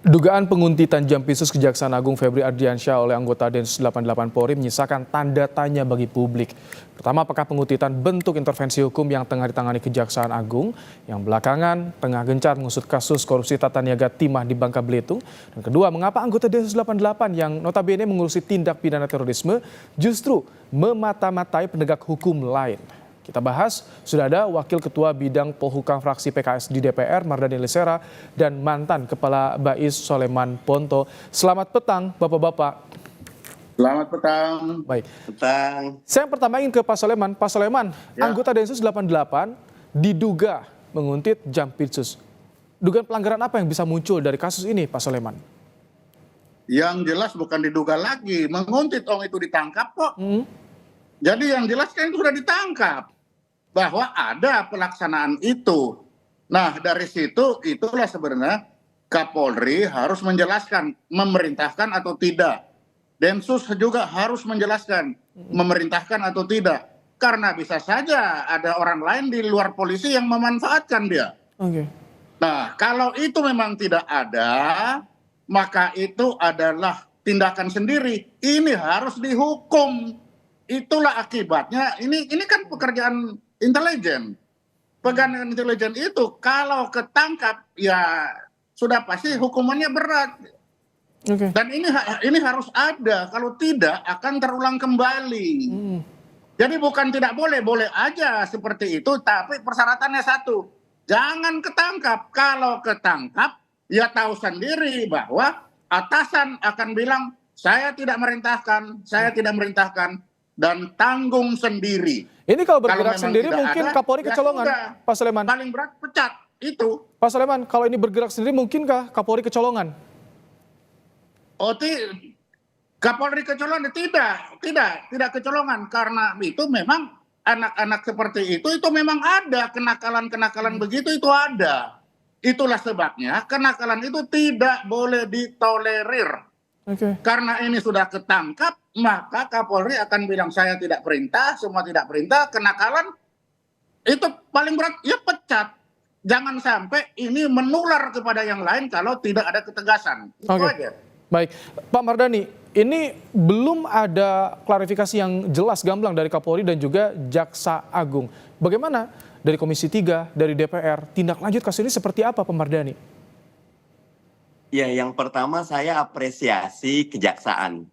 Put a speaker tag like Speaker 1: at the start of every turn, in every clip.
Speaker 1: Dugaan penguntitan Jampitsus Kejaksaan Agung Febri Ardiansyah oleh anggota Densus 88 Polri menyisakan tanda tanya bagi publik. Pertama, apakah penguntitan bentuk intervensi hukum yang tengah ditangani Kejaksaan Agung yang belakangan tengah gencar mengusut kasus korupsi tata niaga timah di Bangka Belitung? Dan kedua, mengapa anggota Densus 88 yang notabene mengurusi tindak pidana terorisme justru memata-matai penegak hukum lain? Kita bahas, sudah ada Wakil Ketua Bidang Polhukam Fraksi PKS di DPR, Mardani Alisera, dan mantan Kepala BAIS Soleman Ponto. Selamat petang, Bapak-Bapak.
Speaker 2: Selamat petang.
Speaker 1: Baik.
Speaker 3: Petang.
Speaker 1: Saya yang pertama ingin ke Pak Soleman. Pak Soleman, anggota Densus 88 diduga menguntit Jampitsus. Dugaan pelanggaran apa yang bisa muncul dari kasus ini, Pak Soleman?
Speaker 2: Yang jelas bukan diduga lagi, menguntit itu ditangkap kok. Jadi yang jelas kan itu sudah ditangkap. Bahwa ada pelaksanaan itu. Nah dari situ itulah sebenarnya Kapolri harus menjelaskan memerintahkan atau tidak. Densus juga harus menjelaskan memerintahkan atau tidak. Karena bisa saja ada orang lain di luar polisi yang memanfaatkan dia.
Speaker 1: Oke.
Speaker 2: Nah kalau itu memang tidak ada, maka itu adalah tindakan sendiri. Ini harus dihukum. Itulah akibatnya. Ini kan pekerjaan intelijen. Pegangan intelijen itu kalau ketangkap ya sudah pasti hukumannya berat.
Speaker 1: Oke.
Speaker 2: Dan ini harus ada. Kalau tidak akan terulang kembali. Jadi bukan tidak boleh, boleh aja seperti itu. Tapi persyaratannya satu, jangan ketangkap. Kalau ketangkap ya tahu sendiri bahwa atasan akan bilang saya tidak merintahkan, dan tanggung sendiri.
Speaker 1: Ini kalau bergerak sendiri mungkin
Speaker 2: ada,
Speaker 1: Kapolri
Speaker 2: ya
Speaker 1: kecolongan,
Speaker 2: sudah.
Speaker 1: Pak Soleman.
Speaker 2: Paling berat pecat itu.
Speaker 1: Pak Soleman, kalau ini bergerak sendiri mungkinkah Kapolri kecolongan?
Speaker 2: Kapolri kecolongan tidak kecolongan karena itu memang anak-anak seperti itu memang ada kenakalan begitu itu ada. Itulah sebabnya kenakalan itu tidak boleh ditolerir. Karena ini sudah ketangkap, maka Kapolri akan bilang saya tidak perintah, semua tidak perintah, kenakalan itu paling berat ya pecat. Jangan sampai ini menular kepada yang lain kalau tidak ada ketegasan. Itu aja.
Speaker 1: Baik, Pak Mardani, ini belum ada klarifikasi yang jelas gamblang dari Kapolri dan juga Jaksa Agung. Bagaimana dari Komisi 3, dari DPR, tindak lanjut kasus ini seperti apa, Pak Mardani?
Speaker 3: Ya, yang pertama saya apresiasi Kejaksaan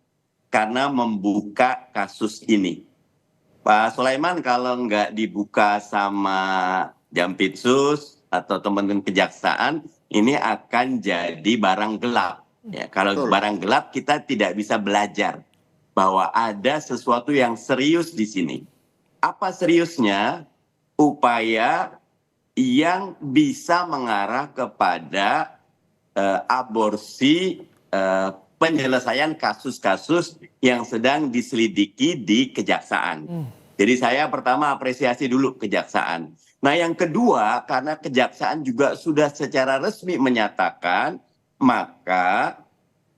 Speaker 3: karena membuka kasus ini. Pak Sulaiman, kalau nggak dibuka sama Jampitsus atau teman-teman Kejaksaan, ini akan jadi barang gelap. Ya, kalau barang gelap kita tidak bisa belajar bahwa ada sesuatu yang serius di sini. Apa seriusnya? Upaya yang bisa mengarah kepada aborsi penyelesaian kasus-kasus yang sedang diselidiki di Kejaksaan. Jadi saya pertama apresiasi dulu Kejaksaan. Nah yang kedua, karena Kejaksaan juga sudah secara resmi menyatakan, maka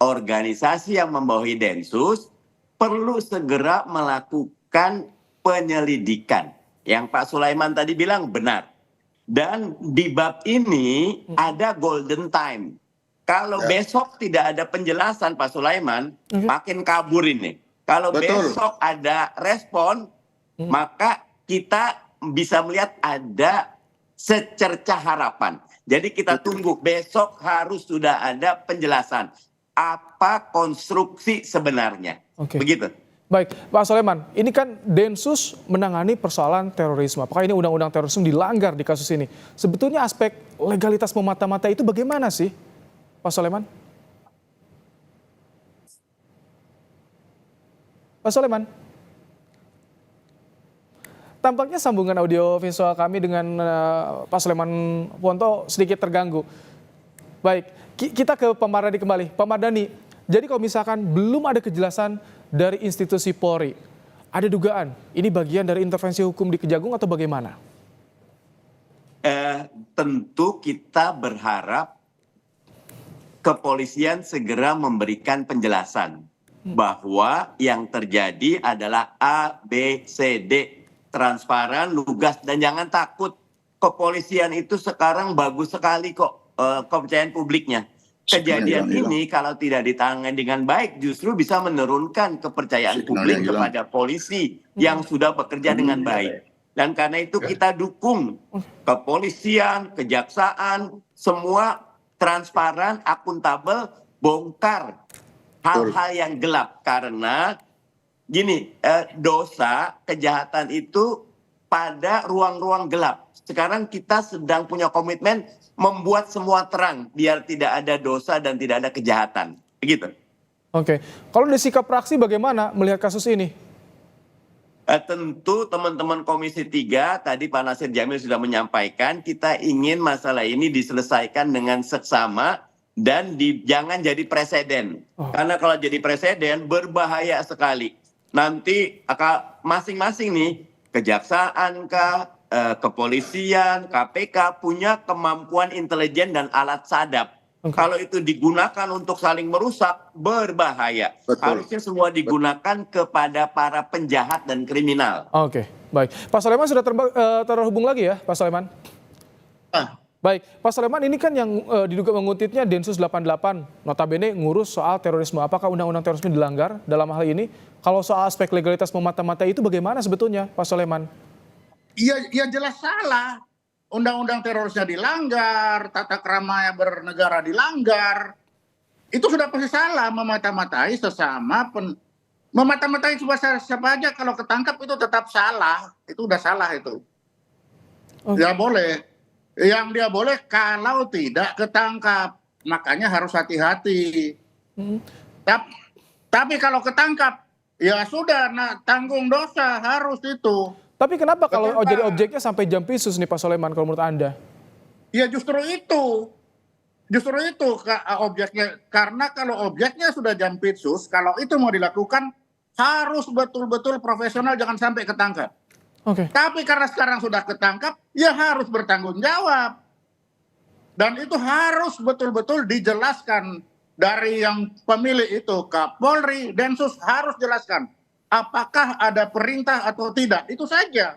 Speaker 3: organisasi yang membawahi Densus perlu segera melakukan penyelidikan. Yang Pak Sulaiman tadi bilang benar. Dan di bab ini ada golden time. Kalau besok tidak ada penjelasan Pak Sulaiman, makin kabur ini. Kalau besok ada respon, maka kita bisa melihat ada secercah harapan. Jadi kita tunggu besok harus sudah ada penjelasan. Apa konstruksi sebenarnya. Begitu.
Speaker 1: Baik, Pak Soleman, ini kan Densus menangani persoalan terorisme. Apakah ini undang-undang terorisme dilanggar di kasus ini? Sebetulnya aspek legalitas memata-mata itu bagaimana sih, Pak Soleman? Pak Soleman? Tampaknya sambungan audio visual kami dengan Pak Soleman Ponto sedikit terganggu. Baik, kita ke Pak Mardani kembali. Pak Mardani, jadi kalau misalkan belum ada kejelasan dari institusi Polri, ada dugaan ini bagian dari intervensi hukum di Kejagung atau bagaimana?
Speaker 3: Tentu kita berharap kepolisian segera memberikan penjelasan bahwa yang terjadi adalah A, B, C, D, transparan, lugas, dan jangan takut. Kepolisian itu sekarang bagus sekali kok kepercayaan publiknya. kejadian ini kalau tidak ditangani dengan baik justru bisa menurunkan kepercayaan publik kepada polisi yang sudah bekerja dengan baik. Dan karena itu kita dukung kepolisian, kejaksaan, semua transparan, akuntabel, bongkar hal-hal yang gelap. Karena gini, dosa, kejahatan itu pada ruang-ruang gelap. Sekarang kita sedang punya komitmen membuat semua terang biar tidak ada dosa dan tidak ada kejahatan. Begitu.
Speaker 1: Oke, kalau dari sikap fraksi bagaimana melihat kasus ini?
Speaker 3: Tentu teman-teman Komisi 3 tadi Pak Nasir Jamil sudah menyampaikan kita ingin masalah ini diselesaikan dengan seksama dan jangan jadi presiden. Karena kalau jadi presiden berbahaya sekali. Nanti masing-masing nih kejaksaan kepolisian, KPK punya kemampuan intelijen dan alat sadap. Kalau itu digunakan untuk saling merusak, berbahaya. Harusnya semua digunakan kepada para penjahat dan kriminal.
Speaker 1: Oke, baik. Pak Soleman sudah terhubung lagi ya, Pak Soleman? Baik, Pak Soleman, ini kan yang diduga mengutipnya Densus 88, notabene ngurus soal terorisme. Apakah undang-undang terorisme dilanggar dalam hal ini? Kalau soal aspek legalitas memata-matai itu bagaimana sebetulnya, Pak Soleman?
Speaker 2: Iya jelas salah. Undang-undang terorisnya dilanggar, tata krama bernegara dilanggar. Itu sudah pasti salah, memata-matai sesama memata-matai siapa aja kalau ketangkap itu tetap salah. Itu udah salah itu. Ya boleh. Yang dia boleh kalau tidak ketangkap. Makanya harus hati-hati. Tapi kalau ketangkap, ya sudah tanggung dosa harus itu.
Speaker 1: Tapi kenapa kalau jadi objeknya sampai Jampisus nih Pak Soleman kalau menurut Anda?
Speaker 2: Ya justru itu objeknya. Karena kalau objeknya sudah Jampisus, kalau itu mau dilakukan harus betul-betul profesional, jangan sampai ketangkap. Tapi karena sekarang sudah ketangkap, ya harus bertanggung jawab. Dan itu harus betul-betul dijelaskan dari yang pemilik itu, Kapolri, Densus harus jelaskan. Apakah ada perintah atau tidak, itu saja.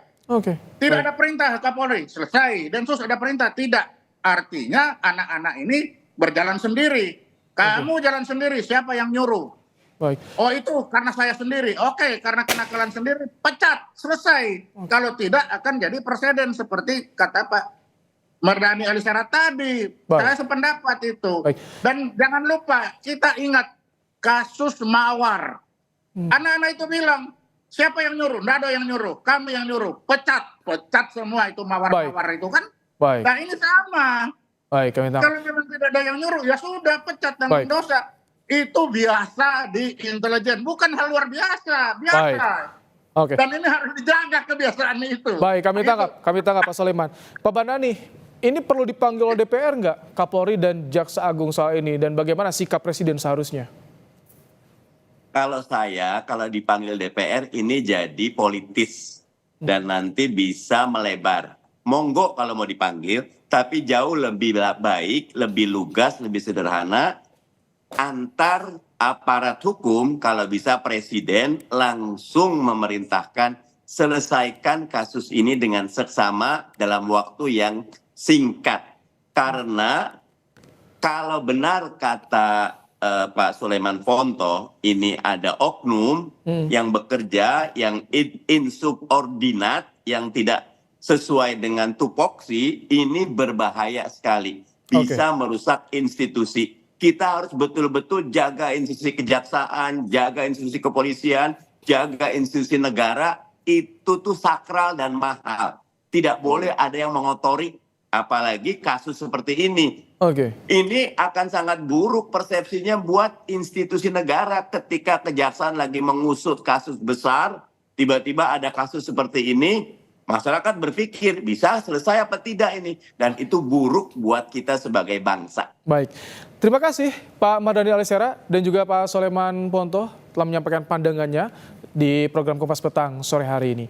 Speaker 2: Tidak ada perintah Kapolri, selesai. Densus ada perintah, tidak. Artinya anak-anak ini berjalan sendiri. Kamu jalan sendiri, siapa yang nyuruh? Oh itu karena saya sendiri. Oke, karena kenakalan sendiri, pecat, selesai. Kalau tidak akan jadi presiden seperti kata Pak Mardhani Alisera tadi. Saya sependapat itu. Dan jangan lupa, kita ingat kasus Mawar. Anak-anak itu bilang, siapa yang nyuruh? Nggak ada yang nyuruh, kami yang nyuruh. Pecat semua itu mawar-mawar itu kan. Nah ini sama. Kalau memang tidak ada yang nyuruh, ya sudah pecat tanggung dosa. Itu biasa di intelijen, bukan hal luar biasa. Dan ini harus dijaga kebiasaan itu.
Speaker 1: Baik, kami tangkap Pak Soleman. Pak Bandani, ini perlu dipanggil oleh DPR nggak Kapolri dan Jaksa Agung soal ini? Dan bagaimana sikap Presiden seharusnya?
Speaker 3: Kalau dipanggil DPR ini jadi politis dan nanti bisa melebar. Monggo kalau mau dipanggil, tapi jauh lebih baik, lebih lugas, lebih sederhana antar aparat hukum kalau bisa Presiden langsung memerintahkan selesaikan kasus ini dengan seksama dalam waktu yang singkat. Karena kalau benar kata Pak Sulaiman Ponto, ini ada oknum yang bekerja, yang insubordinat, yang tidak sesuai dengan tupoksi, ini berbahaya sekali. Bisa merusak institusi. Kita harus betul-betul jaga institusi kejaksaan, jaga institusi kepolisian, jaga institusi negara, itu tuh sakral dan mahal. Tidak boleh ada yang mengotori, apalagi kasus seperti ini. Ini akan sangat buruk persepsinya buat institusi negara ketika kejaksaan lagi mengusut kasus besar, tiba-tiba ada kasus seperti ini, masyarakat berpikir bisa selesai apa tidak ini. Dan itu buruk buat kita sebagai bangsa.
Speaker 1: Baik, terima kasih Pak Mardhani Alisera dan juga Pak Sulaiman Ponto telah menyampaikan pandangannya di program Kompas Petang sore hari ini.